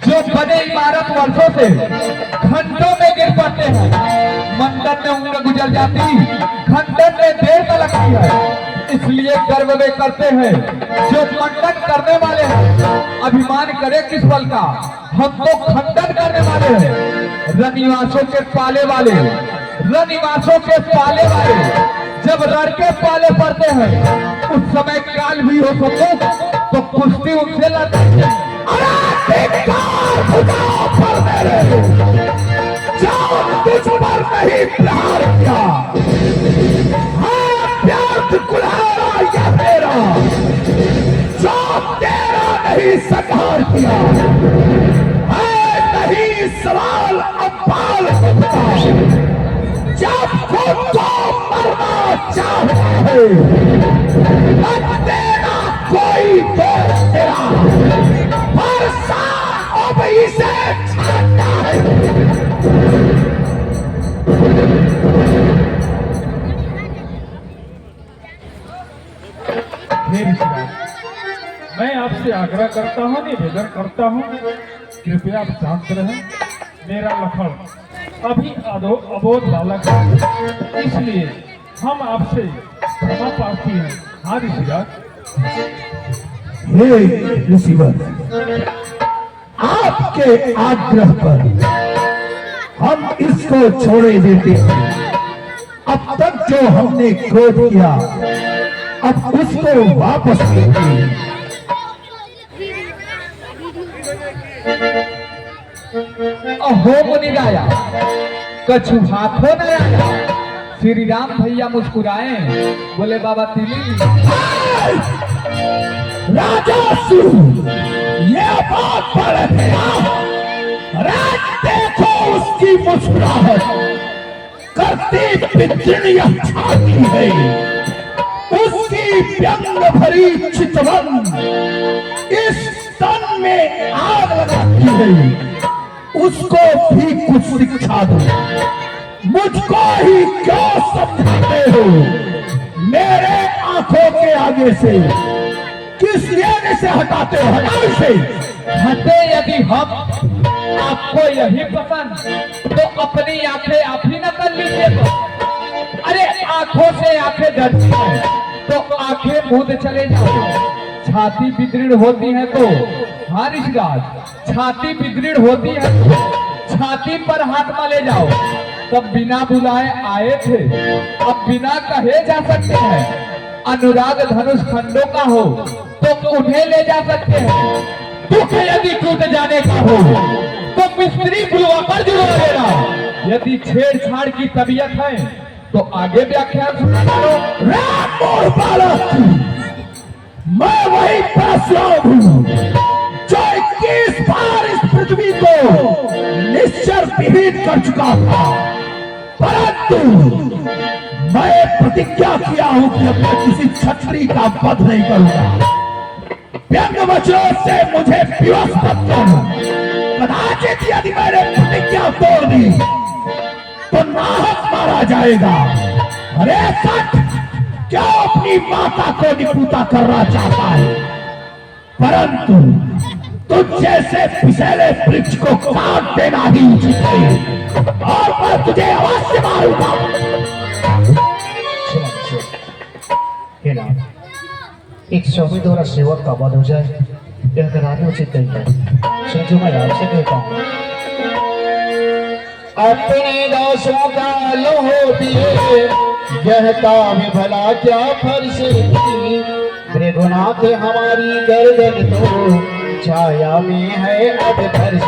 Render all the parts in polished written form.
जो बने इमारत वर्षों से घंटों में गिर पड़ते हैं, मंडन में उम्र गुजर जाती, खंडन में देर में लगती है। इसलिए गर्व वे करते हैं जो मंडन करने वाले हैं। अभिमान करे किस बल का, हम तो खंडन करने वाले हैं। रनिवासों के पाले वाले, रनिवासों के पाले वाले जब लड़के पाले पड़ते हैं, उस समय काल भी हो सकते तो कुश्ती उनसे लड़ते हैं। तुझ पर नहीं प्यार किया, हाँ प्यार कुल्हाड़ा या मेरा, जो तेरा नहीं सकार किया है, नहीं सवाल अब्बाल होता। जब खुद को मरना चाहता है, तब तेरा कोई दोस्त तेरा फरसा अब इसे छाता है। मैं आपसे आग्रह करता हूँ, निवेदन करता हूँ, कृपया आप शांत रहें। मेरा लखन अभी अबोध बालक है, इसलिए हम आपसे क्षमा प्रार्थी हैं। हाँ ऋषिराज। हे ऋषिवर, आपके आग्रह पर हम इसको छोड़े देते हैं। अब तक जो हमने क्रोध किया, अब उसको वापस लेते। अहो मुनिराया, कछु हाथों न आया। श्री राम भैया मुस्कुराए, बोले बाबा तिली। राजा सुरु, ये बात पड़ गया। राज देखो उसकी मुस्कुराहट, करती पितृणियां छाती है। उसकी व्यंग भरी चितवन इस तन में आग लगाती है। उसको भी कुछ शिक्षा दो, मुझको ही क्यों समझाते हो? मेरे आंखों के आगे से किस लिए से हटाते हो? हटाओ से हटे। यदि हम आपको यही पसंद तो अपनी आंखें आप ही न कर लीजिए। तो अरे आंखों से आंखें डरती हैं तो आंखें मूंद चले जाओ। छाती विदृढ़ होती है तो, हाँ ऋषिराज, छाती विदृढ़ होती है तो छाती पर हाथ माले जाओ। तब बिना बुलाए आए थे, अब बिना कहे जा सकते हैं। अनुराग धनुष खंडों का हो तो उन्हें ले जा सकते हैं। दुख यदि टूट जाने का हो तो मिस्त्री बुलवा कर जुड़वा देना। यदि छेड़छाड़ की तबीयत है तो आगे व्याख्यान सुना बालक, मैं वही परशुराम हूँ जो 21 बार इस पृथ्वी को निश्चर विहीन कर चुका था। परंतु मैं प्रतिज्ञा किया हूं कि अब मैं किसी क्षत्रिय का वध नहीं करूंगा। व्यंग वचनों से मुझे विवश मत करो। कदाचित यदि मैंने प्रतिज्ञा तोड़ दी तो नाहक मारा जाएगा। अरे सच, क्या अपनी माता को निपुता करना चाहता है, परंतु तुझ जैसे पिसैले वृक्ष को काट देना ही उचित है, और मैं तुझे अवश्य मारूंगा। एक स्वामी द्वारा सेवक का वध हो जाए, यह कराने उचित नहीं है। समझो, मैं आपसे कहता हूँ, अपने दासों का लोहो दिए, कहता में भला क्या फर्ज थी। रघुनाथ हमारी गर्दन तो छाया में है अब फर्ज।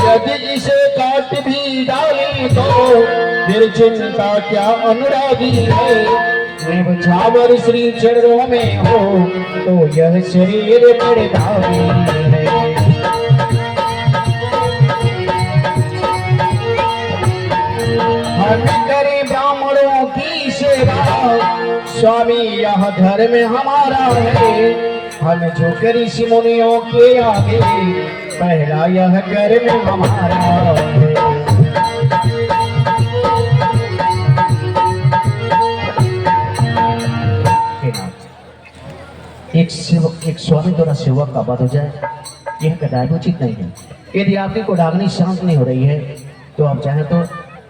यदि इसे काट भी डाले तो फिर चिंता क्या अनुरागी है। छावर श्री चरणों में हो तो यह शरीर बड़े भावी है। हम करें ब्राह्मणों की सेवा, स्वामी यह धर्म हमारा है। हम जो ऋषि मुनियों के आगे, पहला यह कर्म हमारा है। एक स्वामी द्वारा सेवक का वध हो जाए, यह कदापि उचित नहीं है। यदि आपकी कोडाग्नि शांत नहीं हो रही है तो आप चाहें तो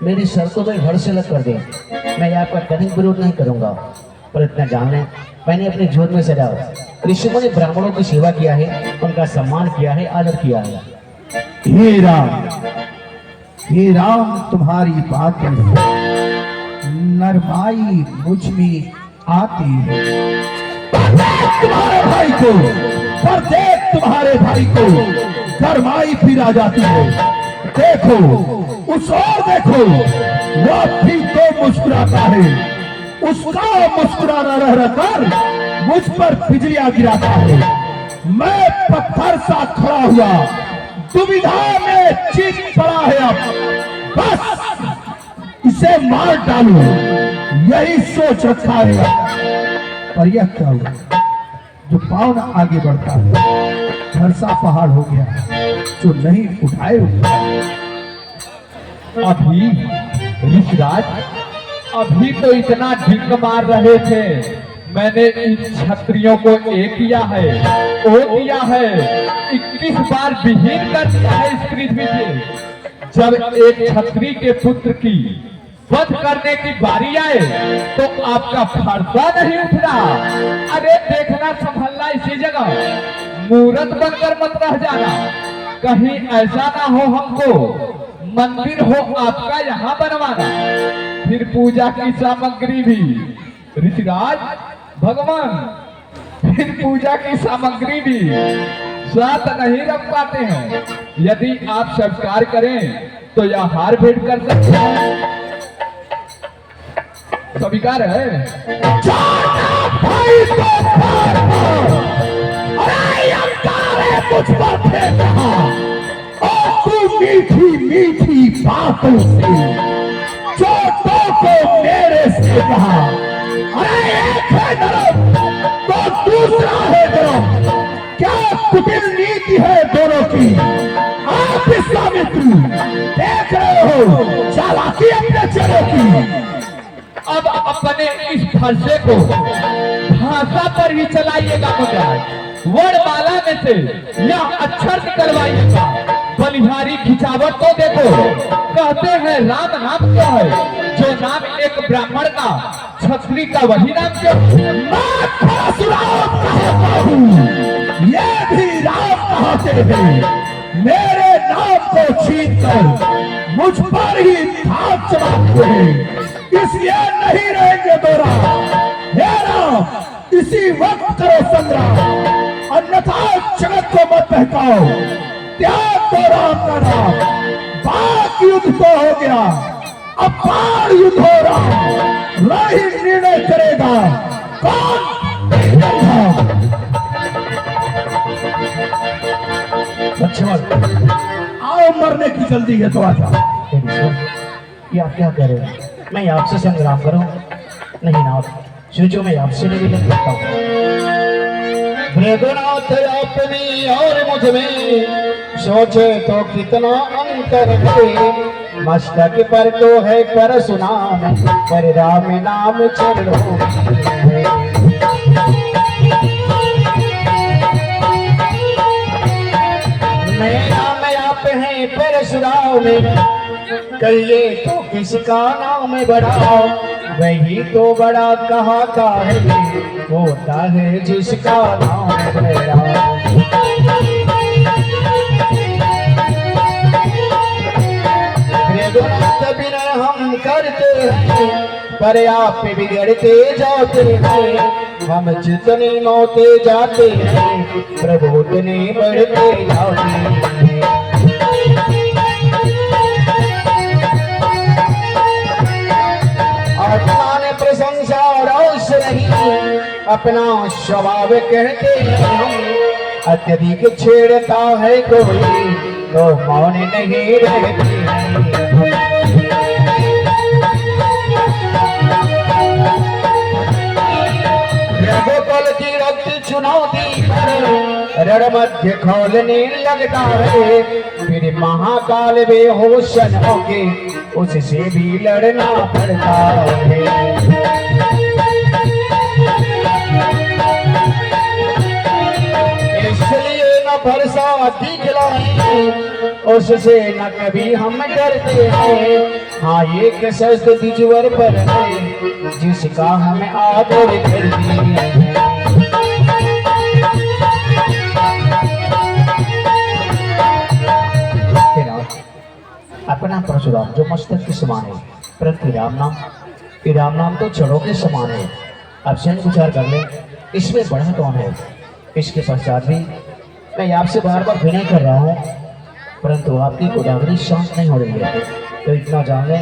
मेरी शर्तों में घर से अलग कर दें। मैं आपका कभी विरोध नहीं करूंगा, पर इतना जान लें, मैंने अपने जीवन में सदा ऋषियों ने ब्राह्मणों की सेवा किया है, उनका सम्मान किया है, आदर किया है। हे राम तुम्हारी बात नरमाई मुझ में आती है। तुम्हारे भाई को, पर देख तुम्हारे भाई को गरमाई फिर आ जाती है। देखो उस और देखो, वो भी तो मुस्कुराता है, उसका मुस्कुराना रह रहकर मुझ पर बिजलियां गिराता है। मैं पत्थर सा खड़ा हुआ दुविधा में चीख पड़ा है। अब बस इसे मार डालूं, यही सोच रखा है। पर यह क्या हुआ, जो पाँव न आगे बढ़ता है भरसा पहाड़ हो गया, जो नहीं उठाए अभी ऋषिराज, अभी तो इतना ढिंग मार रहे थे, मैंने इन क्षत्रियों को एक किया है, ओ किया है, 21 बार विहीन कर दिया है इस पृथ्वी से। जब एक क्षत्रिय के पुत्र की वध करने की बारी आए तो आपका फरसा नहीं उठ रहा। अरे देखना संभलना इसी जगह, मूर्त बनकर मत रह जाना, कहीं ऐसा ना हो हमको मंदिर हो आपका यहाँ बनवाना, फिर पूजा की सामग्री भी। ऋषिराज भगवान, फिर पूजा की सामग्री भी साथ नहीं रख पाते हैं। यदि आप स्वीकार करें तो यह हार भेंट कर सकते हैं। स्वीकार है? भाई तो मुझ पर फेंक रहा, और तू मीठी मीठी बातों से चोटों को मेरे से कहा। अरे एक है धर्म तो दूसरा है धर्म, क्या कुटिल नीति है दोनों की। आप विश्वामित्र देख रहे हो चालाकी अपने चेहरे की। अब अपने इस फरसे को भाषा पर ही चलाइएगा, मुझे वर्णमाला में से यह अक्षर निकलवाइएगा। बलिहारी खिंचावट तो देखो, कहते हैं राम नाम क्या है, जो नाम एक ब्राह्मण का क्षत्रिय का वही नाम क्यों? ये भी राम कहते हैं, मेरे नाम को छीन कर मुझ पर ही धाक चलाते हैं, इसलिए नहीं रहेंगे दोरा। हे राम इसी वक्त करो संग्राम, अन्यथा जगत को मत बहकाओ। त्याग दो राम का नाम, बात युद्ध तो हो गया, अब बाढ़ युद्ध हो रहा, राही निर्णय करेगा कौन। आओ मरने की जल्दी है तो आजा। ये आप क्या कह रहे हैं? मैं आपसे संग्राम करूं? नहीं नाथ, जो मैं आपसे निवेदन करता हूँ। भृगुनाथ अपनी और मुझ में सोचे तो कितना अंतर है, मस्तक पर तो है परशुराम, पर राम नाम चरणों में। मेरा में आप है परशुराम, कहिए तो किसका नाम बड़ा, वही तो बड़ा कहाता है, होता है जिसका नाम बड़ा। रघुनाथ बिना हम करते हैं, पर आप बिगड़ते जाते हैं, हम जितने नौते जाते हैं, प्रभु उतने बढ़ते जाते हैं। आत्मा प्रशंसा रौस नहीं, अपना स्वभाव कहते हैं हम, अत्यधिक छेड़ता है कोई तो मौन नहीं रहते हैं। रघुकुल की रक्त चुनौती पर रण मध्य खोलने लगता है, फिर महाकाल बेहोश होके उससे भी लड़ना पड़ता है। उससे न कभी हम डरते हैं। हाँ एक शस्त्र दिजवर पर है जिसका हमें आदर करती है। अपना परशुराम जो मस्तक के समान है, परंतु राम नाम तो जड़ों के समान है। अब स्वयं विचार कर ले, इसमें बड़ा कौन है? इसके पश्चात भी मैं आपसे बार बार विनय कर रहा हूँ, परंतु आपकी गोदावरी शांत नहीं हो रही है। तो इतना जान ले,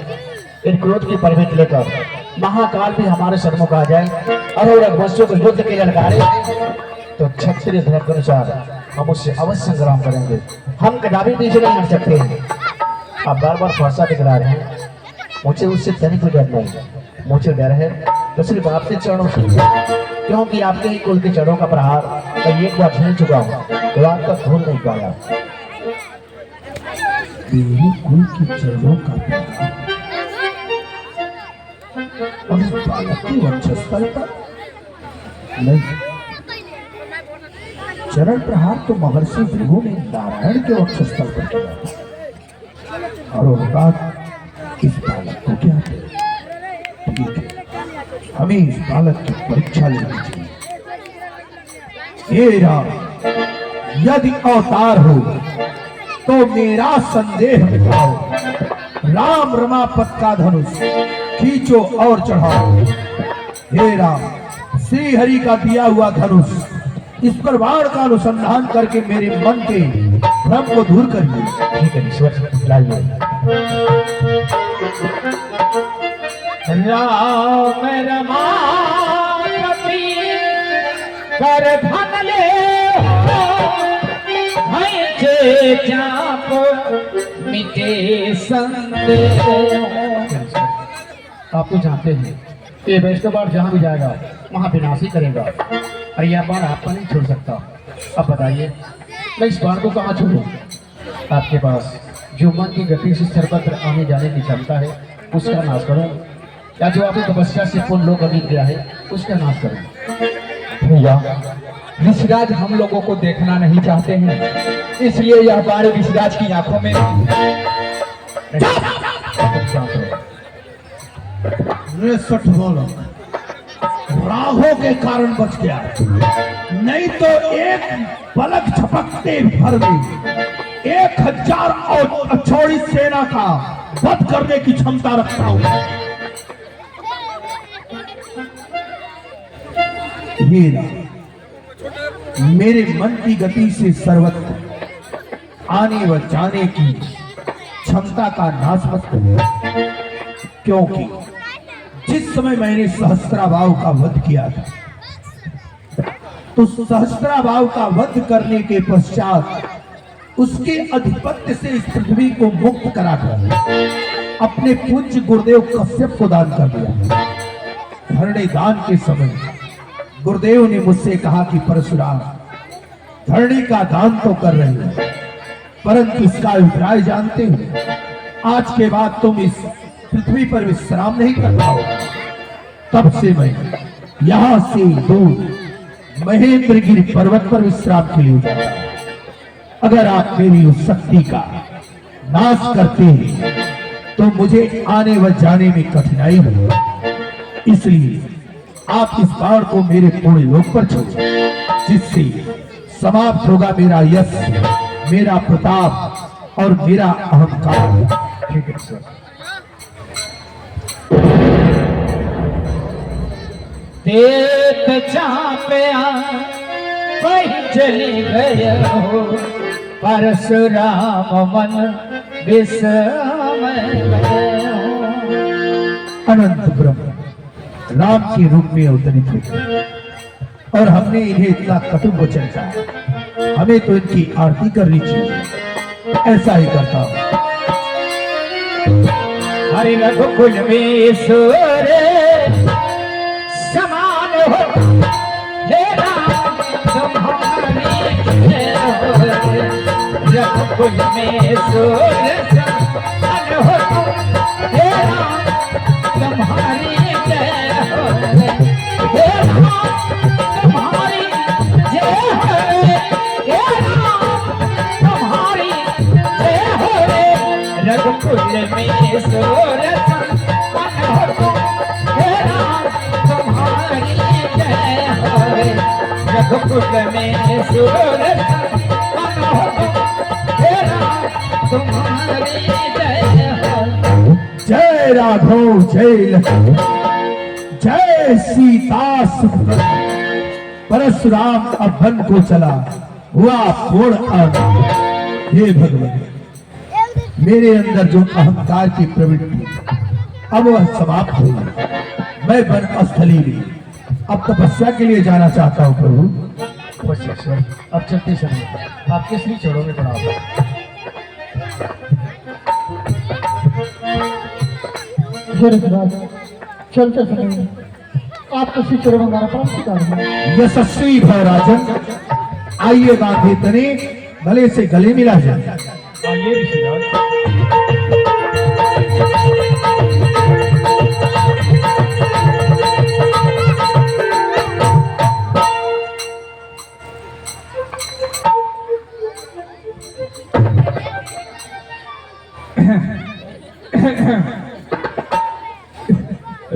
इन क्रोध की परमिट लेकर महाकाल भी हमारे सन्मुख आ जाए और रघुवंशियों को युद्ध के ललकारे, तो क्षत्रिय धर्म के अनुसार हम उससे अवश्य संग्राम करेंगे। हम कदापि पीछे नहीं हट सकते हैं। आप बार बार फरसा दिखला रहे हैं, मुझे उससे तनिक भी डर नहीं। मुझे डर है तो सिर्फ आपके चरणों से, क्योंकि आपके ही कुल के चरणों का प्रहार मैं एक बार झेल चुका हूँ, तो आज तक भूल नहीं पाया। मेरे कुल के चरणों का प्रहार और इस बालक की वक्षस्थल पर नहीं, चरण प्रहार तो महर्षि भृगु ने नारायण के वक्षस्थल पर किया और उसके बाद इस बालक को क्या थे? ठीक है, हमें इस बालक की परीक्षा लेनी चाहिए। हे राम, यदि अवतार हो तो मेरा संदेह मिटाओ। राम रमापत का धनुष खींचो और चढ़ाओ। हे राम, श्री हरि का दिया हुआ धनुष इस पर बाण का अनुसंधान करके मेरे मन के भ्रम को दूर करिए। ठीक है ईश्वर, लाइए। राम रमापति कर धन ले जे जाप मिटे संदेह। आप तो जानते हैं ये वैष्णव बाण जहाँ भी जाएगा वहाँ विनाश ही करेगा, और यह बाण आपको नहीं छोड़ सकता। अब बताइए मैं इस बाण को कहाँ छोड़ूं? आपके पास जो मन की गति से सर्वत्र आने जाने की क्षमता है उसका नाश करूं, या जो आपने तपस्या से पुण्य लोक अर्जित किया है उसका नाश करूं? भैया, विषराज हम लोगों को देखना नहीं चाहते हैं, इसलिए यह बाण विषराज की आंखों में सठ बोलो, राहों के कारण बच गया, नहीं तो एक पलक झपकते भर में 1000 और अछोड़ी सेना का वध करने की क्षमता रखता हूं। हे राम, मेरे मन की गति से सर्वत्र आने व जाने की क्षमता का नाश मत करो, क्योंकि जिस समय मैंने सहस्त्राभाव का वध किया था, तो सहस्त्राभाव का वध करने के पश्चात उसके अधिपत्य से इस पृथ्वी को मुक्त कराकर अपने पूज्य गुरुदेव कश्यप को दान कर दिया। धरणी दान के समय गुरुदेव ने मुझसे कहा कि परशुराम, धरणी का दान तो कर रहे हो, परंतु इसका अभिप्राय जानते हो, आज के बाद तुम इस पृथ्वी पर विश्राम नहीं कर पाओगे। तब से मैं यहां से दूर महेंद्रगिरी पर्वत पर विश्राम के लिए जाता हूं। अगर आप मेरी उस शक्ति का नाश करते हैं तो मुझे आने व जाने में कठिनाई होगी, इसलिए आप इस बाण को मेरे पुण्य लोक पर छोड़ें, जिससे समाप्त होगा मेरा यश, मेरा प्रताप और मेरा अहंकार। ठीक है सर। देख चापया कहीं चली गए हो, परशुराम मन विषम गए हो। अनंत ब्रह्म राम के रूप में अवतरित हुए और हमने इन्हें इतना कटु वचन कहा, हमें तो इनकी आरती करनी चाहिए। ऐसा ही करता हूं। हरि रघुकुल में ईश्वर समान हो, हे राम तुम्हारी जय हो। रघुकुल में ईश्वर समान हो, हे राम तुम्हारी जय हो। हे राम तुम्हारी जय हो, हे राम तुम्हारी जय रघुकुल में सुर तेरा तुम्हारी जय हो। जय राघव जय लक्ष्मण जय सीता सुखद। परशुराम अब वन को चला हुआ पूर्ण आनंद। हे भगवान, मेरे अंदर जो अहंकार की प्रवृत्ति अब वह समाप्त हुई। मैं वन स्थली में अब तपस्या के लिए जाना चाहता हूँ प्रभु। वशिष्ठ, अब चलते समय आपके श्री चरणों में प्रणाम। चलते समय आपके श्री चरणों में हमारा प्रणाम स्वीकार। यशस्वी भव राजन, आइए गांधी तने गले से गले मिला जाए। आइए ऋषिराज।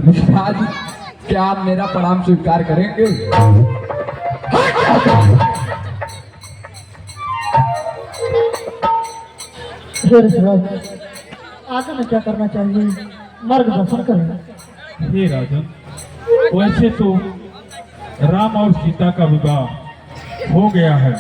ऋषिराज, क्या आप मेरा प्रणाम स्वीकार करेंगे? आगे में क्या करना चाहिए, मार्गदर्शन करें। हे राजन, वैसे तो राम और सीता का विवाह हो गया है,